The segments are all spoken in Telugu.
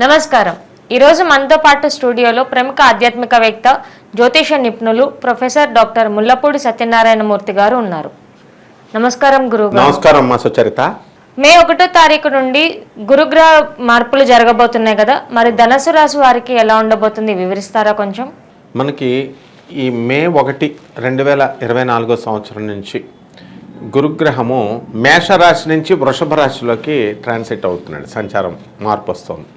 నమస్కారం. ఈరోజు మనతో పాటు స్టూడియోలో ప్రముఖ ఆధ్యాత్మికవేత్త, జ్యోతిష నిపుణులు ప్రొఫెసర్ డాక్టర్ ముల్లపూడి సత్యనారాయణమూర్తి గారు ఉన్నారు. నమస్కారం గురుగారు. నమస్కారం మా సుచరిత. మే 1వ తారీఖు నుండి గురుగ్రహ మార్పులు జరగబోతున్నాయి కదా, మరి ధనుసు రాశి వారికి ఎలా ఉండబోతుంది వివరిస్తారా కొంచెం? మనకి ఈ మే 1, 2024 సంవత్సరం నుంచి గురుగ్రహము మేషరాశి నుంచి వృషభ రాశిలోకి ట్రాన్సిట్ అవుతున్నాడు. సంచారం మార్పు వస్తుంది.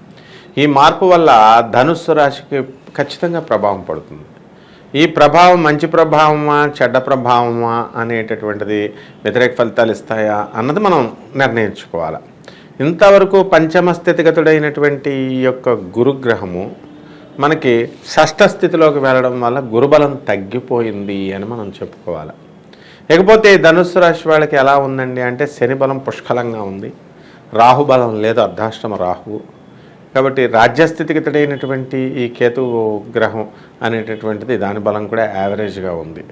ఈ మార్పు వల్ల ధనుస్సు రాశికి ఖచ్చితంగా ప్రభావం పడుతుంది. ఈ ప్రభావం మంచి ప్రభావమా చెడ్డ ప్రభావమా అనేటటువంటిది వ్యతిరేక ఫలితాలు ఇస్తాయా అన్నది మనం నిర్ణయించుకోవాలి. ఇంతవరకు పంచమ స్థితిగతుడైనటువంటి ఈ యొక్క గురుగ్రహము మనకి షష్ఠ స్థితిలోకి వెళ్ళడం వల్ల గురుబలం తగ్గిపోయింది అని మనం చెప్పుకోవాలి. ఇకపోతే ధనుస్సు రాశి వాళ్ళకి ఎలా ఉందండి అంటే శని బలం పుష్కలంగా ఉంది, రాహుబలం లేదు, అర్ధాష్టమ రాహువు. కాబట్టి రాజ్యస్థితిగతుడైనటువంటి ఈ కేతు గ్రహం అనేటటువంటిది దాని బలం కూడా యావరేజ్గా ఉంది.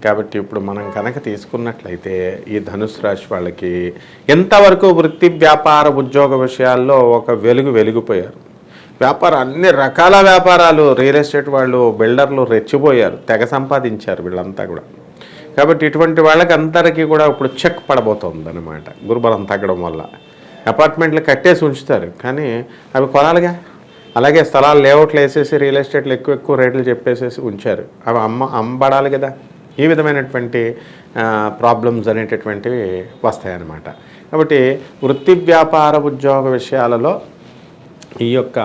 కాబట్టి ఇప్పుడు మనం కనుక తీసుకున్నట్లయితే ఈ ధనుస్సు రాశి వాళ్ళకి ఎంతవరకు వృత్తి వ్యాపార ఉద్యోగ విషయాల్లో ఒక వెలిగిపోయారు. వ్యాపారం అన్ని రకాల వ్యాపారాలు, రియల్ ఎస్టేట్ వాళ్ళు, బిల్డర్లు రెచ్చిపోయారు, తెగ సంపాదించారు వీళ్ళంతా కూడా. కాబట్టి ఇటువంటి వాళ్ళకి అందరికీ కూడా ఇప్పుడు చెక్ పడబోతుంది అన్నమాట గురుబలం తగ్గడం వల్ల. అపార్ట్మెంట్లు కట్టేసి ఉంచుతారు కానీ అవి కొనాలిగా. అలాగే స్థలాలు లేఅవుట్లు వేసేసి రియల్ ఎస్టేట్లు ఎక్కువ రేట్లు చెప్పేసేసి ఉంచారు, అవి అమ్మబడాలి కదా. ఈ విధమైనటువంటి ప్రాబ్లమ్స్ అనేటటువంటివి వస్తాయన్నమాట. కాబట్టి వృత్తి వ్యాపార ఉద్యోగ విషయాలలో ఈ యొక్క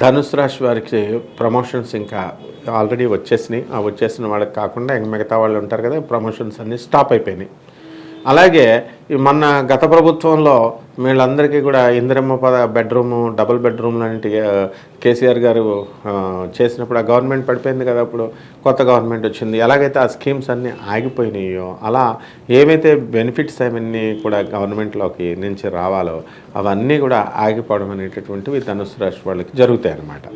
ధనుసు రాశి వారికి ప్రమోషన్స్ ఇంకా ఆల్రెడీ వచ్చేసినాయి. ఆ వచ్చేసిన వాళ్ళకి కాకుండా మిగతా వాళ్ళు ఉంటారు కదా, ప్రమోషన్స్ అన్నీ స్టాప్ అయిపోయినాయి. అలాగే మొన్న గత ప్రభుత్వంలో వీళ్ళందరికీ కూడా ఇందిరమ్మ బెడ్రూము, డబుల్ బెడ్రూమ్ లాంటి కేసీఆర్ గారు చేసినప్పుడు ఆ గవర్నమెంట్ పడిపోయింది కదా, అప్పుడు కొత్త గవర్నమెంట్ వచ్చింది. ఎలాగైతే ఆ స్కీమ్స్ అన్నీ ఆగిపోయినాయో అలా ఏవైతే బెనిఫిట్స్ అవన్నీ కూడా గవర్నమెంట్లోకి నుంచి రావాలో అవన్నీ కూడా ఆగిపోవడం అనేటటువంటివి ధనుసు రాశి వాళ్ళకి జరుగుతాయి అన్నమాట.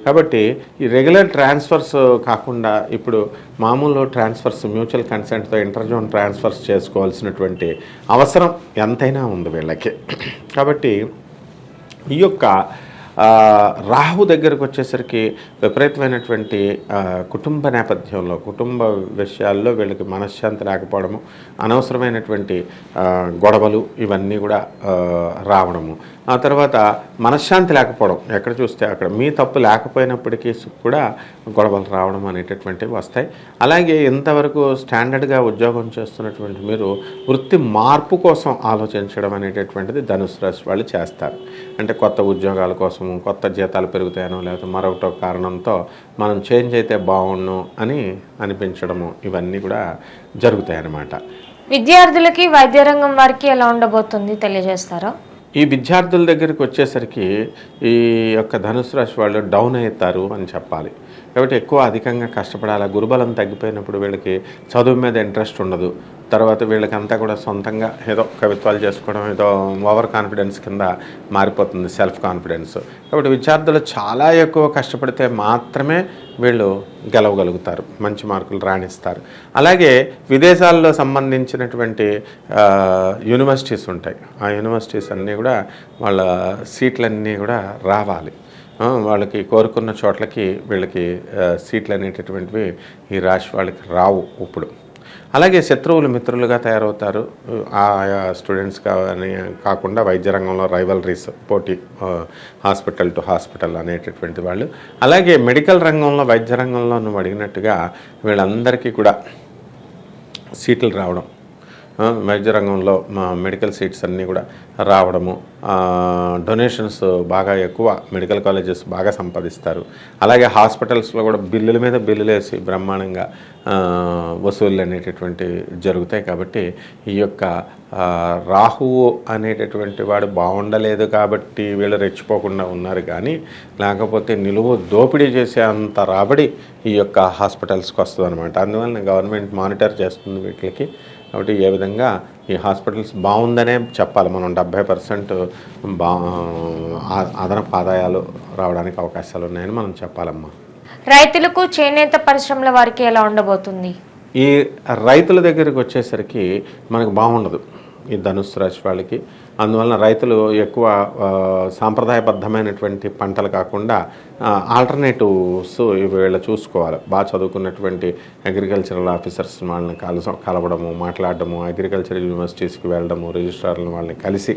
కాబట్టి ఈ రెగ్యులర్ ట్రాన్స్ఫర్స్ కాకుండా ఇప్పుడు మామూలు ట్రాన్స్ఫర్స్, మ్యూచువల్ కన్సెంట్తో ఇంటర్జోన్ ట్రాన్స్ఫర్స్ చేసుకోవాల్సినటువంటి అవసరం ఎంతైనా ఉంది వీళ్ళకి. కాబట్టి ఈ యొక్క రాహు దగ్గరకు వచ్చేసరికి విపరీతమైనటువంటి కుటుంబ నేపథ్యంలో, కుటుంబ విషయాల్లో వీళ్ళకి మనశ్శాంతి లేకపోవడము, అనవసరమైనటువంటి గొడవలు ఇవన్నీ కూడా రావడము, ఆ తర్వాత మనశ్శాంతి లేకపోవడం, ఎక్కడ చూస్తే అక్కడ మీ తప్పు లేకపోయినప్పటికీ కూడా గొడవలు రావడం అనేటటువంటివి వస్తాయి. అలాగే ఇంతవరకు స్టాండర్డ్గా ఉద్యోగం చేస్తున్నటువంటి మీరు వృత్తి మార్పు కోసం ఆలోచించడం అనేటటువంటిది ధనుసు రాశి వాళ్ళు చేస్తారు. అంటే కొత్త ఉద్యోగాల కోసము, కొత్త జీతాలు పెరుగుతాయనో లేకపోతే మరొకటో కారణంతో మనం చేంజ్ అయితే బాగుండు అని అనిపించడము ఇవన్నీ కూడా జరుగుతాయి అన్నమాట. విద్యార్థులకి, వైద్య రంగం వారికి ఎలా ఉండబోతుంది తెలియజేస్తారా? ఈ విద్యార్థుల దగ్గరికి వచ్చేసరికి ఈ యొక్క ధనుసు రాశి వాళ్ళు డౌన్ అవుతారు అని చెప్పాలి. కాబట్టి అధికంగా కష్టపడాలి. గురుబలం తగ్గిపోయినప్పుడు వీళ్ళకి చదువు మీద ఇంట్రెస్ట్ ఉండదు. తర్వాత వీళ్ళకంతా కూడా సొంతంగా ఏదో కవిత్వాలు చేసుకోవడం, ఏదో ఓవర్ కాన్ఫిడెన్స్ కింద మారిపోతుంది, సెల్ఫ్ కాన్ఫిడెన్స్. కాబట్టి విద్యార్థులు చాలా ఎక్కువ కష్టపడితే మాత్రమే వీళ్ళు గెలవగలుగుతారు, మంచి మార్కులు రాణిస్తారు. అలాగే విదేశాల్లో సంబంధించినటువంటి యూనివర్సిటీస్ ఉంటాయి. ఆ యూనివర్సిటీస్ అన్నీ కూడా వాళ్ళ సీట్లన్నీ కూడా రావాలి. వాళ్ళకి కోరుకున్న చోట్లకి వీళ్ళకి సీట్లు అనేటటువంటివి ఈ రాశి వాళ్ళకి రావు ఇప్పుడు. అలాగే శత్రువులు మిత్రులుగా తయారవుతారు. ఆయా స్టూడెంట్స్ కాకుండా వైద్య రంగంలో రైవలరీస్, పోటీ, హాస్పిటల్ టు హాస్పిటల్ అనేటటువంటి వాళ్ళు. అలాగే మెడికల్ రంగంలో, వైద్య రంగంలో నువ్వు అడిగినట్టుగా వీళ్ళందరికీ కూడా సీట్లు రావడం, వైద్య రంగంలో మెడికల్ సీట్స్ అన్నీ కూడా రావడము, డొనేషన్స్ బాగా ఎక్కువ, మెడికల్ కాలేజెస్ బాగా సంపాదిస్తారు. అలాగే హాస్పిటల్స్లో కూడా బిల్లుల మీద బిల్లులు వేసి బ్రహ్మాండంగా వసూళ్ళు అనేటటువంటి జరుగుతాయి. కాబట్టి ఈ యొక్క రాహువు అనేటటువంటి వాడు బాగుండలేదు కాబట్టి వీళ్ళు రెచ్చిపోకుండా ఉన్నారు. కానీ లేకపోతే నిలువు దోపిడీ చేసే అంత రాబడి ఈ యొక్క హాస్పిటల్స్కి వస్తుంది అనమాట. అందువలన గవర్నమెంట్ మానిటర్ చేస్తుంది వీటికి. కాబట్టి ఏ విధంగా ఈ హాస్పిటల్స్ బాగుందనే చెప్పాలి మనం. 70% అదనపు ఆదాయాలు రావడానికి అవకాశాలు ఉన్నాయని మనం చెప్పాలమ్మా. రైతులకు, చేనేత పరిశ్రమల వారికి ఎలా ఉండబోతుంది? ఈ రైతుల దగ్గరికి వచ్చేసరికి మనకు బాగుండదు. ఈ ధనుస్సు రాశి వాళ్ళకి. అందువలన రైతులు ఎక్కువ సాంప్రదాయబద్ధమైనటువంటి పంటలు కాకుండా ఆల్టర్నేటివ్స్ వీళ్ళు చూసుకోవాలి. బాగా చదువుకున్నటువంటి అగ్రికల్చరల్ ఆఫీసర్స్ వాళ్ళని కలవడము, మాట్లాడడము, అగ్రికల్చర్ యూనివర్సిటీస్కి వెళ్ళడము, రిజిస్ట్రార్లను వాళ్ళని కలిసి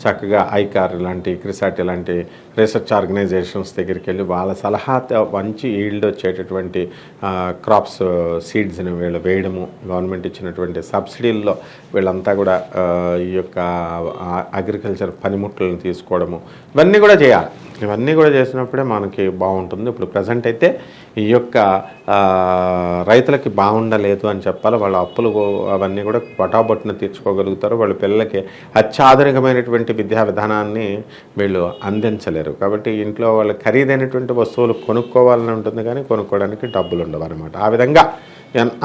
చక్కగా ఐకార్ ఇలాంటి క్రిసాట్ ఇలాంటి రీసెర్చ్ ఆర్గనైజేషన్స్ దగ్గరికి వెళ్ళి వాళ్ళ సలహా మంచి ఈల్డ్ వచ్చేటటువంటి క్రాప్స్ సీడ్స్ని వీళ్ళు వేయడము, గవర్నమెంట్ ఇచ్చినటువంటి సబ్సిడీల్లో వీళ్ళంతా కూడా ఈ యొక్క అగ్రికల్చర్ పనిముట్లను తీసుకోవడము, ఇవన్నీ కూడా చేయాలి. ఇవన్నీ కూడా చేసినప్పుడే మనకి బాగుంటుంది. ఇప్పుడు ప్రజెంట్ అయితే ఈ యొక్క రైతులకి బాగుండలేదు అని చెప్పాలి. వాళ్ళ అప్పులు అవన్నీ కూడా పటాబొట్టున తీర్చుకోగలుగుతారు. వాళ్ళ పిల్లలకి అత్యాధునికమైనటువంటి విద్యా విధానాన్ని వీళ్ళు అందించలేరు. కాబట్టి ఇంట్లో వాళ్ళ ఖరీదైనటువంటి వస్తువులు కొనుక్కోవాలని ఉంటుంది, కానీ కొనుక్కోవడానికి డబ్బులు ఉండవు అనమాట. ఆ విధంగా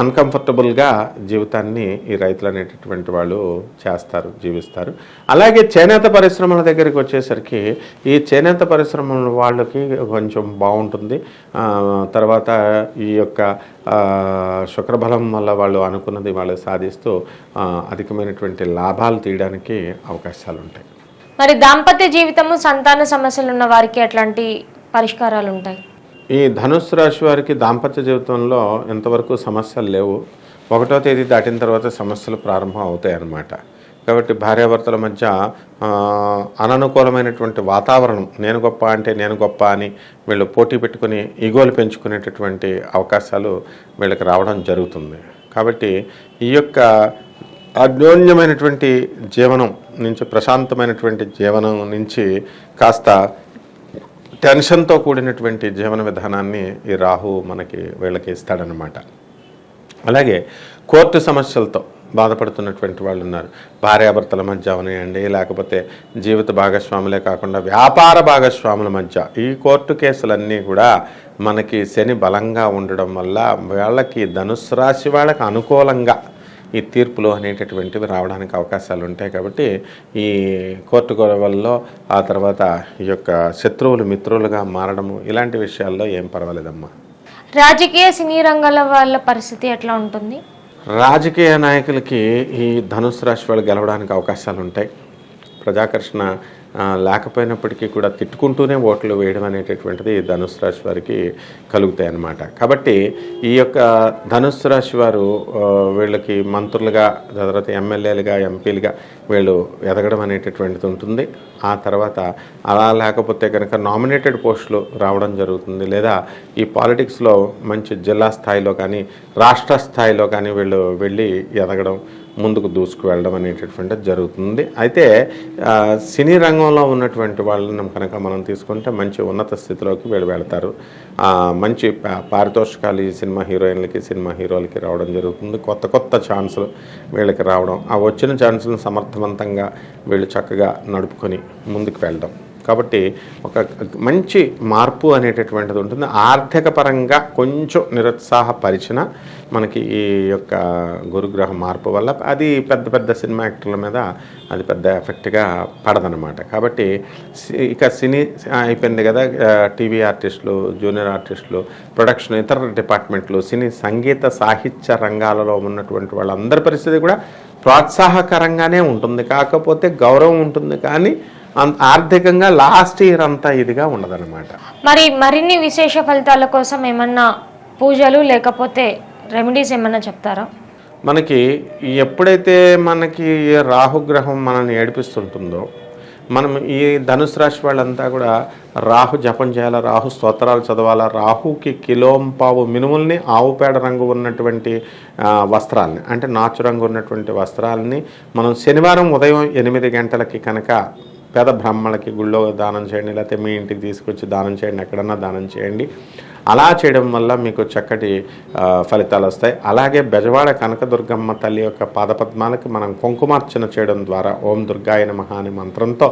అన్కంఫర్టబుల్గా జీవితాన్ని ఈ రైతులు అనేటటువంటి వాళ్ళు జీవిస్తారు. అలాగే చేనేత పరిశ్రమల దగ్గరికి వచ్చేసరికి ఈ చేనేత పరిశ్రమల వాళ్ళకి కొంచెం బాగుంటుంది. తర్వాత ఈ యొక్క శుక్రబలం వల్ల వాళ్ళు అనుకున్నది వాళ్ళు సాధిస్తూ అధికమైనటువంటి లాభాలు తీయడానికి అవకాశాలు ఉంటాయి. మరి దాంపత్య జీవితము, సంతాన సమస్యలు ఉన్న వారికి ఎట్లాంటి పరిష్కారాలు ఉంటాయి? ఈ ధనుస్సు రాశి వారికి దాంపత్య జీవితంలో ఎంతవరకు సమస్యలు లేవు. 1వ తేదీ దాటిన తర్వాత సమస్యలు ప్రారంభం అవుతాయి అన్నమాట. కాబట్టి భార్యాభర్తల మధ్య అననుకూలమైనటువంటి వాతావరణం, నేను గొప్ప అంటే నేను గొప్ప అని వీళ్ళు పోటీ పెట్టుకుని ఈగోలు పెంచుకునేటటువంటి అవకాశాలు వీళ్ళకి రావడం జరుగుతుంది. కాబట్టి ఈ యొక్క అన్యోన్యమైనటువంటి జీవనం నుంచి, ప్రశాంతమైనటువంటి జీవనం నుంచి కాస్త టెన్షన్తో కూడినటువంటి జీవన విధానాన్ని ఈ రాహు వీళ్ళకి ఇస్తాడనమాట. అలాగే కోర్టు సమస్యలతో బాధపడుతున్నటువంటి వాళ్ళు ఉన్నారు. భార్యాభర్తల మధ్య అవనియండి, లేకపోతే జీవిత భాగస్వాములే కాకుండా వ్యాపార భాగస్వాముల మధ్య ఈ కోర్టు కేసులన్నీ కూడా మనకి శని బలంగా ఉండడం వల్ల వాళ్ళకి ధనుస్సు రాశి వాళ్ళకి అనుకూలంగా ఈ తీర్పులు అనేటటువంటివి రావడానికి అవకాశాలు ఉంటాయి. కాబట్టి ఈ కోర్టు గొడవల్లో ఆ తర్వాత ఈ యొక్క శత్రువులు మిత్రులుగా మారడము, ఇలాంటి విషయాల్లో ఏం పర్వాలేదమ్మా. రాజకీయ సినీ రంగాల వాళ్ళ పరిస్థితి ఎట్లా ఉంటుంది? రాజకీయ నాయకులకి ఈ ధనుస్సు రాశి వాళ్ళు గెలవడానికి అవకాశాలు ఉంటాయి. ప్రజాకర్షణ లేకపోయినప్పటికీ కూడా తిట్టుకుంటూనే ఓట్లు వేయడం అనేటటువంటిది ధనుస్సు రాశి వారికి కలుగుతాయి అన్నమాట. కాబట్టి ఈ యొక్క ధనుస్సు రాశి వారు వీళ్ళకి మంత్రులుగా, తర్వాత ఎమ్మెల్యేలుగా, ఎంపీలుగా వీళ్ళు ఎదగడం అనేటటువంటిది ఉంటుంది. ఆ తర్వాత అలా లేకపోతే కనుక నామినేటెడ్ పోస్టులు రావడం జరుగుతుంది. లేదా ఈ పాలిటిక్స్లో మంచి జిల్లా స్థాయిలో కానీ రాష్ట్ర స్థాయిలో కానీ వీళ్ళు వెళ్ళి ఎదగడం, ముందుకు దూసుకు వెళ్ళడం అనేటటువంటిది జరుగుతుంది. అయితే సినీ రంగంలో ఉన్నటువంటి వాళ్ళని కనుక మనం తీసుకుంటే మంచి ఉన్నత స్థితిలోకి వీళ్ళు వెళతారు. మంచి పారితోషికాలు ఈ సినిమా హీరోయిన్లకి, సినిమా హీరోలకి రావడం జరుగుతుంది. కొత్త కొత్త ఛాన్సులు వీళ్ళకి రావడం, ఆ వచ్చిన ఛాన్సులను సమర్థవంతంగా వీళ్ళు చక్కగా నడుపుకొని ముందుకు వెళ్ళడం. కాబట్టి ఒక మంచి మార్పు అనేటటువంటిది ఉంటుంది. ఆర్థిక పరంగా కొంచెం నిరుత్సాహపరిచిన మనకి ఈ యొక్క గురుగ్రహ మార్పు వల్ల అది పెద్ద పెద్ద సినిమా యాక్టర్ల మీద అది పెద్ద ఎఫెక్ట్గా పడదనమాట. కాబట్టి ఇక సినీ అయిపోయింది కదా, టీవీ ఆర్టిస్టులు, జూనియర్ ఆర్టిస్టులు, ప్రొడక్షన్, ఇతర డిపార్ట్మెంట్లు, సినీ సంగీత సాహిత్య రంగాలలో ఉన్నటువంటి వాళ్ళందరి పరిస్థితి కూడా ప్రోత్సాహకరంగానే ఉంటుంది. కాకపోతే గౌరవం ఉంటుంది, కానీ ఆర్థికంగా లాస్ట్ ఇయర్ అంతా ఇదిగా ఉండదన్నమాట. మరి మరిన్ని విశేష ఫలితాల కోసం ఏమన్నా పూజలు లేకపోతే రెమెడీస్ ఏమన్నా చెప్తారా? మనకి ఎప్పుడైతే మనకి రాహుగ్రహం మనల్ని ఏడిపిస్తుంటుందో, మనం ఈ ధనుసు రాశి వాళ్ళంతా కూడా రాహు జపం చేయాలా, రాహు స్తోత్రాలు చదవాలా, రాహుకి కిలోంపావు మినుముల్ని, ఆవు పేడ రంగు ఉన్నటువంటి వస్త్రాలని, అంటే నాచు రంగు ఉన్నటువంటి వస్త్రాలని మనం శనివారం ఉదయం 8 గంటలకి కనుక పేద బ్రాహ్మణులకి గుళ్ళో దానం చేయండి, లేకపోతే మీ ఇంటికి తీసుకొచ్చి దానం చేయండి, ఎక్కడన్నా దానం చేయండి. అలా చేయడం వల్ల మీకు చక్కటి ఫలితాలు వస్తాయి. అలాగే బెజవాడ కనకదుర్గమ్మ తల్లి యొక్క పాదపద్మాలకి మనం కుంకుమార్చన చేయడం ద్వారా ఓం దుర్గాయ నమః అనే మంత్రంతో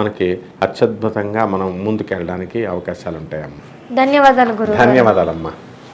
మనకి అత్యద్భుతంగా మనం ముందుకెళ్ళడానికి అవకాశాలు ఉంటాయమ్మా. ధన్యవాదాలు గురువు. ధన్యవాదాలమ్మా.